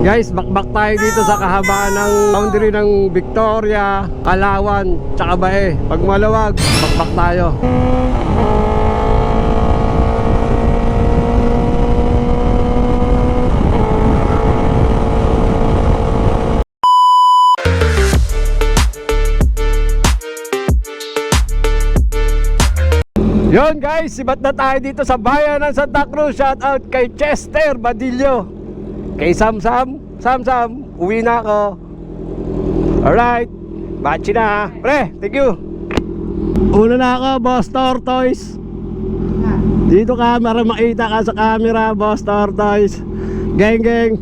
Guys, bakbak tayo dito sa kahabaan ng boundary ng Victoria, Kalawan, tsaka Bae. Pag malawag, bakbak tayo. Yon guys, sibat na tayo dito sa bayan ng Santa Cruz. Shout out kay Chester Badillo, kay Sam, uwi na ako. Alright, bachi na pre, thank you. Una na ako, Boss Tortoise. Dito camera, makita ka sa camera, Boss Tortoise. Geng geng.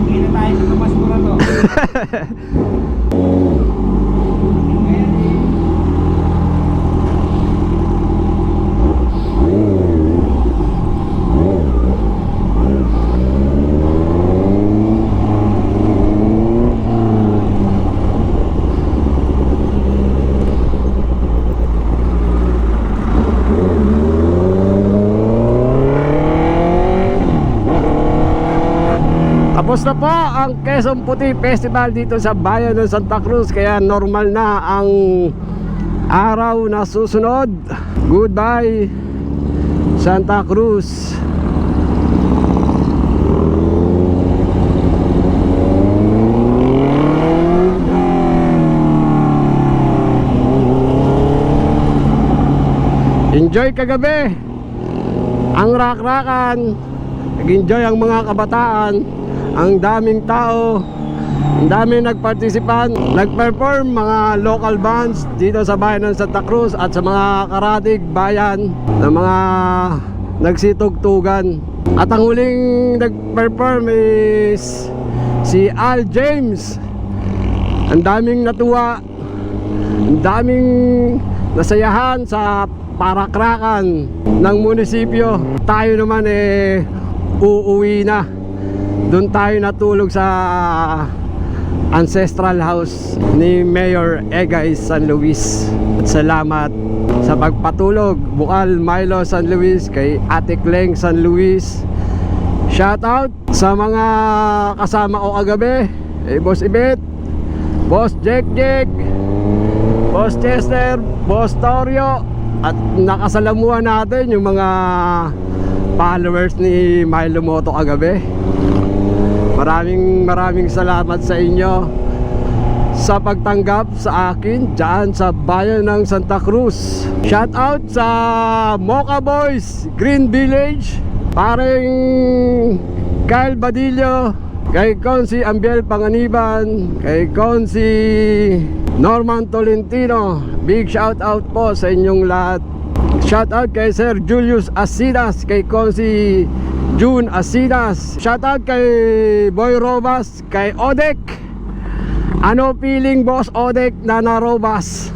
Hindi na tayo sa kamasura to. Tapos na po ang Quezon Puti Festival dito sa bayan ng Santa Cruz. Kaya normal na ang araw na susunod. Goodbye Santa Cruz. Enjoy kagabi ang rak-rakan. Nag-enjoy ang mga kabataan. Ang daming tao, ang daming nagpartisipan, nag-perform mga local bands dito sa bayan ng Santa Cruz at sa mga karatig bayan na mga nagsitugtugan. At ang huling nag-perform is si Al James. Ang daming natuwa, ang daming nasayahan sa parakrakan ng munisipyo. Tayo naman uuwi na. Doon tayo natulog sa ancestral house ni Mayor Egay San Luis. At salamat sa pagpatulog Bukal Milo San Luis, kay Ate Kleng San Luis. Shout out sa mga kasama ko kagabi, Boss Ibet, Boss Jack, Boss Chester, Boss Torio, at nakasalamuhan natin yung mga followers ni Milo Moto kagabi. Maraming salamat sa inyo sa pagtanggap sa akin dyan sa bayan ng Santa Cruz. Shout out sa Mocha Boys Green Village, paring Kyle Badillo, kay Consi Ambiel Panganiban, kay Consi Norman Tolentino. Big shout out po sa inyong lahat. Shout out kay Sir Julius Asidas, kay Consi June Asidas. Shoutout kay Boy Robas, kay Odek. Ano feeling Boss Odek, Nana Robas?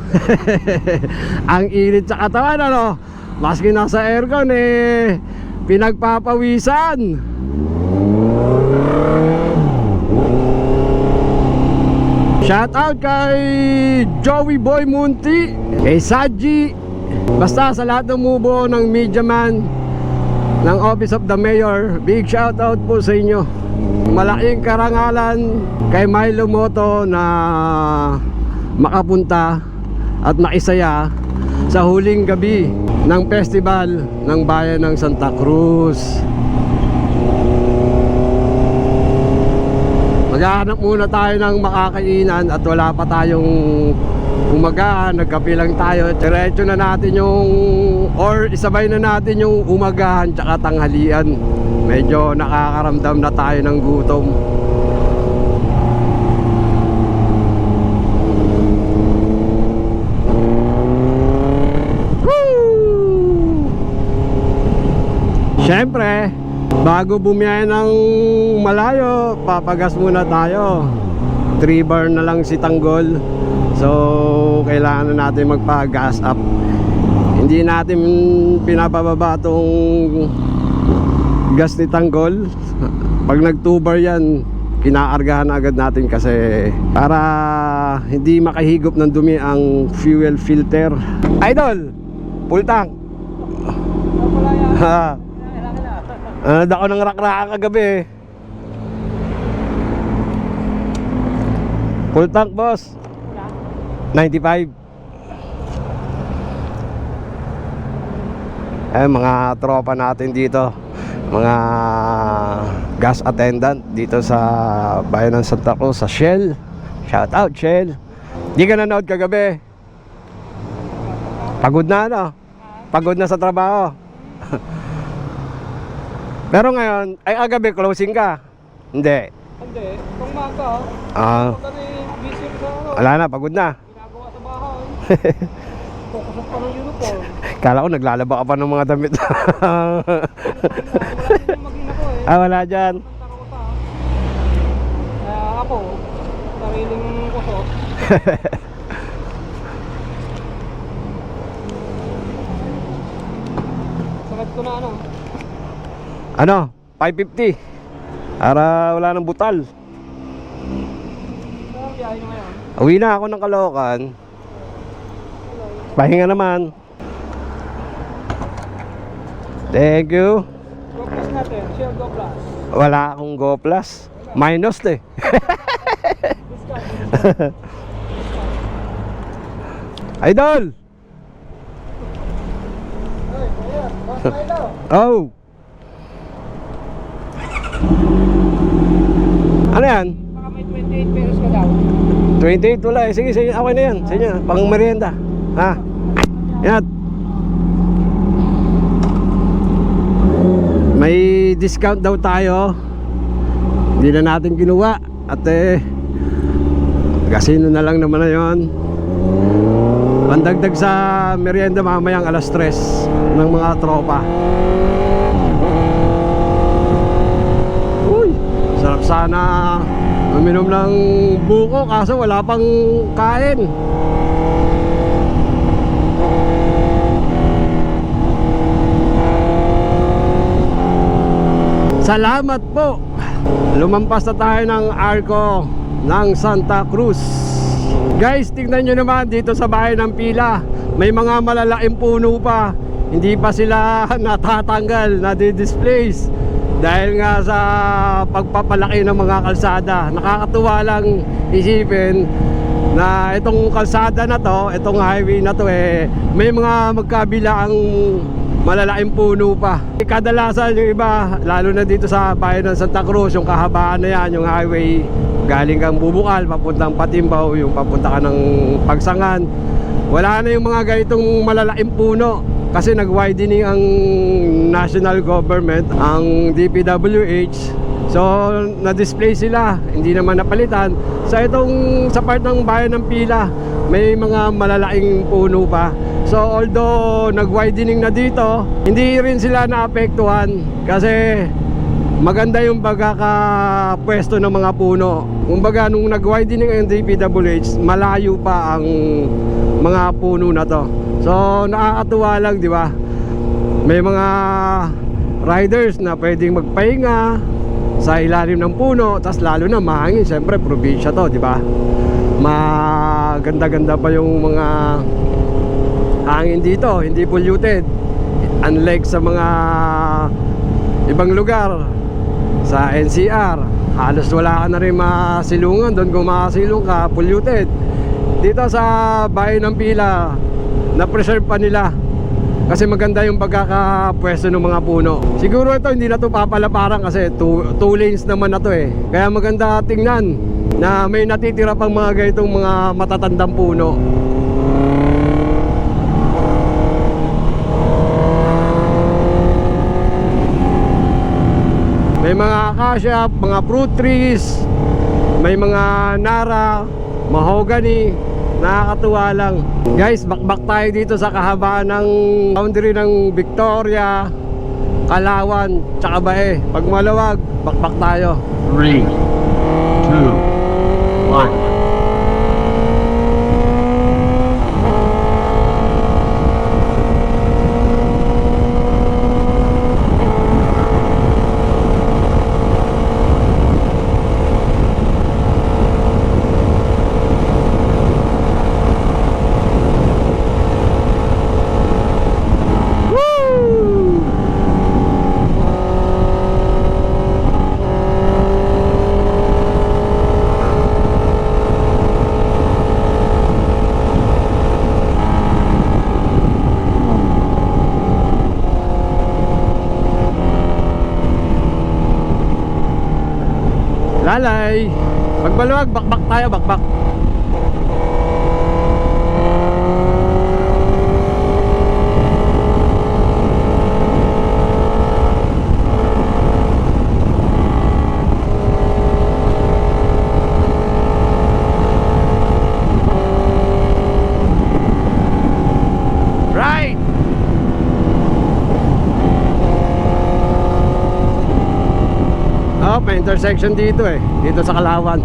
Ang init sa katawan, ano? Maski nasa aircon pinagpapawisan. Shoutout kay Joey Boy Munti, kay Saji, basta sa lahat ng mubo ng Media Man ng Office of the Mayor. Big shout out po sa inyo. Malaking karangalan kay Milo Moto na makapunta at maisaya sa huling gabi ng festival ng bayan ng Santa Cruz. Maghahanap muna tayo ng makakainan at wala pa tayong umagahan, nagkape lang tayo. Diretso na natin yung, or isabay na natin yung umagahan tsaka tanghalian. Medyo nakakaramdam na tayo ng gutom. Woo! Siyempre, bago bumiyahe ng malayo, papagas muna tayo. 3 bar na lang si Tanggol. So kailangan na natin magpa-gas up. Hindi natin pinapababa tong gas ni Tanggol. Pag nag 2 bar yan, kinaargahan agad natin kasi para hindi makahigop ng dumi ang fuel filter. Idol, full tank. Ano ako ng rak-raka kagabi. Full tank, boss. Wala. 95. Mga tropa natin dito, mga gas attendant dito sa bayan ng Santa Cruz, sa Shell. Shout out, Shell. Di ka nanood kagabi? Pagod na, ano? Pagod na sa trabaho. Pero ngayon, ay agabi closing ka? Hindi. Hindi. Itong maga, Ah, kami busy sa ano. wala na, pagod na. Ginagawa sa bahay. Focus pa ng uniform. Kala ko naglalaba ka pa ng mga damit. Wala din yung maging ako eh. Ah, wala dyan. Santa Rosa. Kaya ako, sariling kusot. Sakit ko na ano. Ano? 550. Para wala nang butal. Saan biyahe nyo ngayon? Uwi na ako ng Caloocan. Pahinga naman. Thank you. Go plus natin, share go plus. Wala akong Go Plus. Minus eh. Discount. Idol! Ay, ayan, boss Milo. Oh! Ano yan? Baka may 28 pesos ka daw. 28 wala eh. Sige, sige, okay na yan. Sige, pang merienda. Ha? Yan. May discount daw tayo. Hindi na natin kinuha. At kasino na lang naman na yun. Pandagdag sa merienda mamayang alas 3 ng mga tropa. Uy, sarap sana uminom ng buko kaso wala pang kain. Salamat po. Lumampas na tayo ng arko ng Santa Cruz. Guys, tingnan nyo naman dito sa bahay ng Pila. May mga malalaking puno pa. Hindi pa sila natatanggal, nadi-displace. Dahil nga sa pagpapalaki ng mga kalsada. Nakakatuwa lang isipin na itong kalsada na to, itong highway na to may mga magkabilaang malalaking puno pa. Kadalasan yung iba, lalo na dito sa bayan ng Santa Cruz, yung kahabaan na yan, yung highway galing kang Bubukal, papuntang Patimbaw, yung papunta ka ng Pagsangan, wala na yung mga ganitong malalaking puno kasi nag-widening ang national government, ang DPWH. So na-display sila, hindi naman napalitan. So itong sa part ng bayan ng Pila, may mga malalaking puno pa. So although nag-widening na dito, hindi rin sila naapektuhan kasi maganda yung pagkakapwesto ng mga puno. Kumbaga nung nag-widening ang DPWH, malayo pa ang mga puno na to. So nakakatuwa lang, di ba? May mga riders na pwedeng magpahinga sa ilalim ng puno, tas lalo na mahangin. Siyempre probinsya to, di ba? Maganda-ganda pa yung mga hangin dito, hindi polluted. Unlike sa mga ibang lugar, sa NCR, halos wala ka na rin masilungan. Doon kung makasilong ka, polluted. Dito sa bayan ng Pila, na-preserve pa nila kasi maganda yung pagkakapwesto ng mga puno. Siguro ito hindi na to papalaparan kasi two lanes naman na to Kaya maganda tingnan na may natitira pang mga ganitong mga matatandang puno. May mga acacia, mga fruit trees, may mga nara, mahogany. Nakakatuwa lang. Guys, bakbak tayo dito sa kahabaan ng boundary ng Victoria, Kalawan, tsaka Bae. Pag malawag, bakbak tayo. 3, 2, 1. Lalay. Pag maluwag, bakbak tayo, bakbak. Right. Oh, may intersection dito eh. Dito sa Kalawan.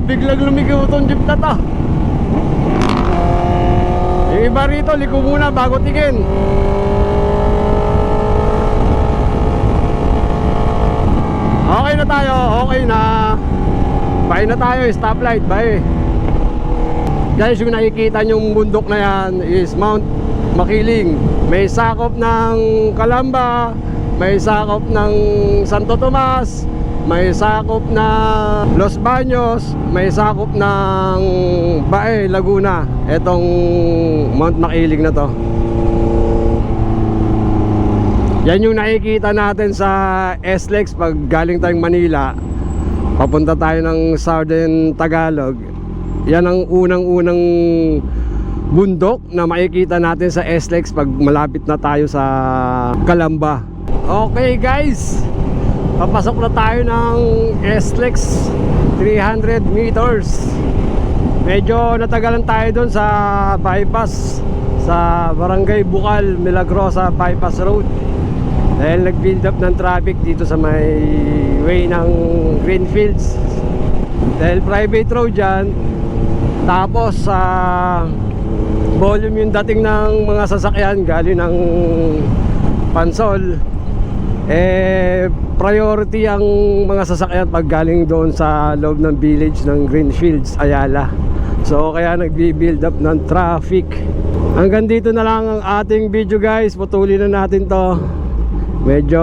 Biglang lumigaw itong jeep na to. Yung iba rito, liko muna bago tingin. Okay na tayo, okay na. Bye na tayo, stoplight, bye. Guys, yung nakikita nyong bundok na yan is Mount Makiling. May sakop ng Calamba, may sakop ng Santo Tomas, may sakop na Los Baños, may sakop ng Bae, Laguna. Etong Mount Makiling na to. Yan yung nakikita natin sa SLEX pag galing tayong Manila. Papunta tayo ng Southern Tagalog. Yan ang unang-unang bundok na makikita natin sa SLEX pag malapit na tayo sa Calamba. Okay guys, papasok na tayo ng SLEX 300 meters. Medyo natagalan tayo doon sa bypass sa Barangay Bukal, Milagrosa Bypass Road. Dahil nag-build up ng traffic dito sa may way ng Greenfields. Dahil private road yan. Tapos sa volume yung dating ng mga sasakyan galing ng Pansol. Priority ang mga sasakyan pag galing doon sa loob ng village ng Greenfields, Ayala. So kaya nagbi-build up ng traffic. Hanggang dito na lang ang ating video guys. Putulin na natin to. Medyo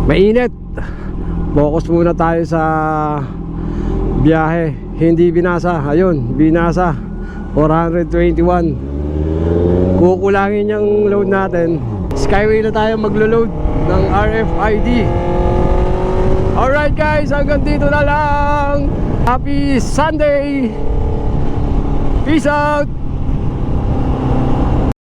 mainit. Focus muna tayo sa biyahe. Hindi binasa. Ayun, binasa 421. Kukulangin yung load natin. Skyway na tayo maglo-load ng RFID. Alright guys, hanggang dito na lang. Happy Sunday. Peace out.